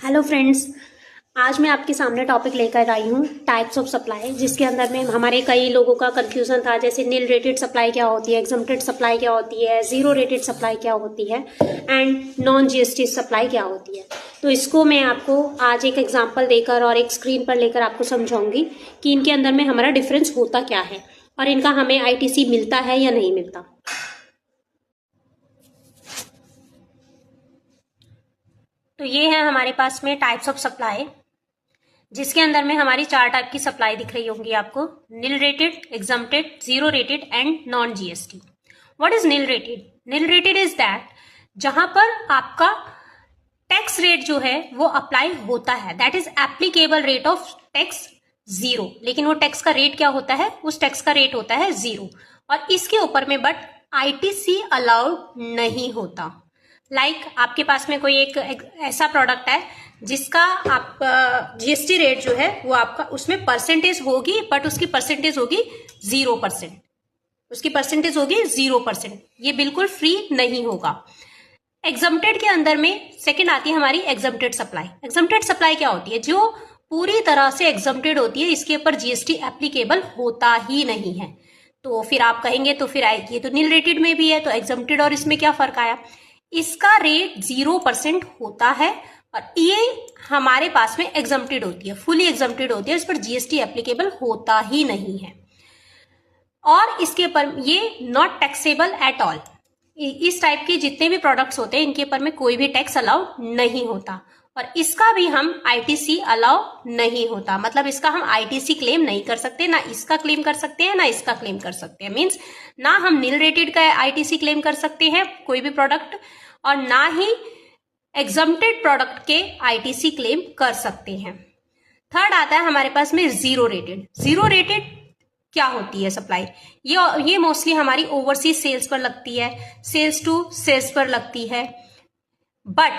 Hello friends, आज मैं आपके सामने टॉपिक लेकर आई हूँ टाइप्स ऑफ सप्लाई, जिसके अंदर में हमारे कई लोगों का कंफ्यूजन था। जैसे नील रेटेड सप्लाई क्या होती है, एग्जम्प्टेड सप्लाई क्या होती है, जीरो रेटेड सप्लाई क्या होती है एंड नॉन जीएसटी सप्लाई क्या होती है। तो इसको मैं आपको आज एक एग्जांपल देकर और एक स्क्रीन पर लेकर आपको समझाऊंगी कि इनके अंदर में हमारा डिफरेंस होता क्या है और इनका हमें आईटीसी मिलता है या नहीं मिलता। तो ये है हमारे पास में टाइप्स ऑफ सप्लाई, जिसके अंदर में हमारी 4 टाइप की सप्लाई दिख रही होंगी आपको। Nil rated, exempted, zero rated and non GST. What is nil rated? Nil rated is that जहां पर आपका टैक्स रेट जो है वो अप्लाई होता है, that is applicable rate of tax zero. लेकिन वो टैक्स का रेट क्या होता है? उस टैक्स का रेट होता है जीरो, और इसके ऊपर में बट आईटीसी अलाउड नहीं होता। आपके पास में कोई एक ऐसा प्रोडक्ट है जिसका आप जीएसटी रेट जो है वो आपका उसमें परसेंटेज होगी, बट उसकी परसेंटेज होगी 0%। उसकी परसेंटेज होगी 0%। ये बिल्कुल फ्री नहीं होगा। एग्जम्प्टेड के अंदर में सेकंड आती है हमारी एग्जम्प्टेड सप्लाई। एग्जम्प्टेड सप्लाई क्या होती है? जो पूरी तरह से एग्जम्प्टेड होती है, इसके ऊपर जीएसटी एप्लीकेबल होता ही नहीं है। तो फिर आप कहेंगे तो फिर आएगी, तो नील रेटेड में भी है, तो एग्जम्प्टेड और इसमें क्या फर्क आया? इसका रेट 0% होता है और ये हमारे पास में एग्जम्प्टेड होती है, फुली एग्जम्प्टेड होती है, इस पर जीएसटी एप्लीकेबल होता ही नहीं है। और इसके ऊपर ये नॉट टैक्सेबल एट ऑल। इस टाइप के जितने भी प्रोडक्ट्स होते हैं इनके ऊपर में कोई भी टैक्स अलाउ नहीं होता, और इसका भी हम आईटीसी अलाउ नहीं होता। मतलब इसका हम आईटीसी क्लेम नहीं कर सकते, ना इसका क्लेम कर सकते हैं, ना इसका क्लेम कर सकते हैं। मींस ना हम नील रेटेड का आईटीसी क्लेम कर सकते हैं कोई भी प्रोडक्ट, और ना ही एग्जम्प्टेड प्रोडक्ट के आईटीसी क्लेम कर सकते हैं। थर्ड आता है हमारे पास में जीरो रेटेड। जीरो रेटेड क्या होती है सप्लाई? ये मोस्टली हमारी ओवरसीज सेल्स पर लगती है, सेल्स टू सेल्स पर लगती है, बट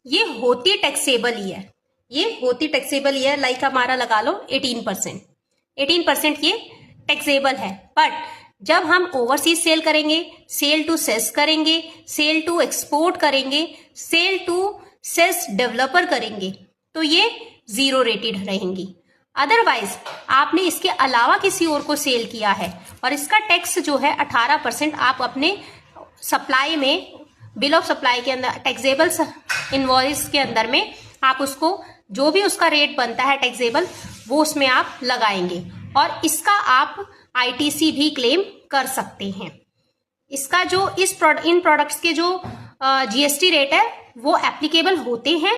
ये होती टैक्सेबल ही है। ये होती टैक्सेबल ही है। लाइक हमारा लगा लो 18%। 18% ये टैक्सेबल है, बट जब हम ओवरसीज सेल करेंगे, सेल टू सेस करेंगे, सेल टू एक्सपोर्ट करेंगे, सेल टू सेस डेवलपर करेंगे, तो ये जीरो रेटेड रहेंगी। अदरवाइज आपने इसके अलावा किसी और को सेल किया है और इसका टैक्स जो है 18% आप अपने सप्लाई में, बिल ऑफ सप्लाई के अंदर, टैक्सेबल इनवॉइस के अंदर में आप उसको जो भी उसका रेट बनता है टैक्सेबल, वो उसमें आप लगाएंगे, और इसका आप आईटीसी भी क्लेम कर सकते हैं। इसका जो इन प्रोडक्ट्स के जो जीएसटी रेट है वो एप्लीकेबल होते हैं।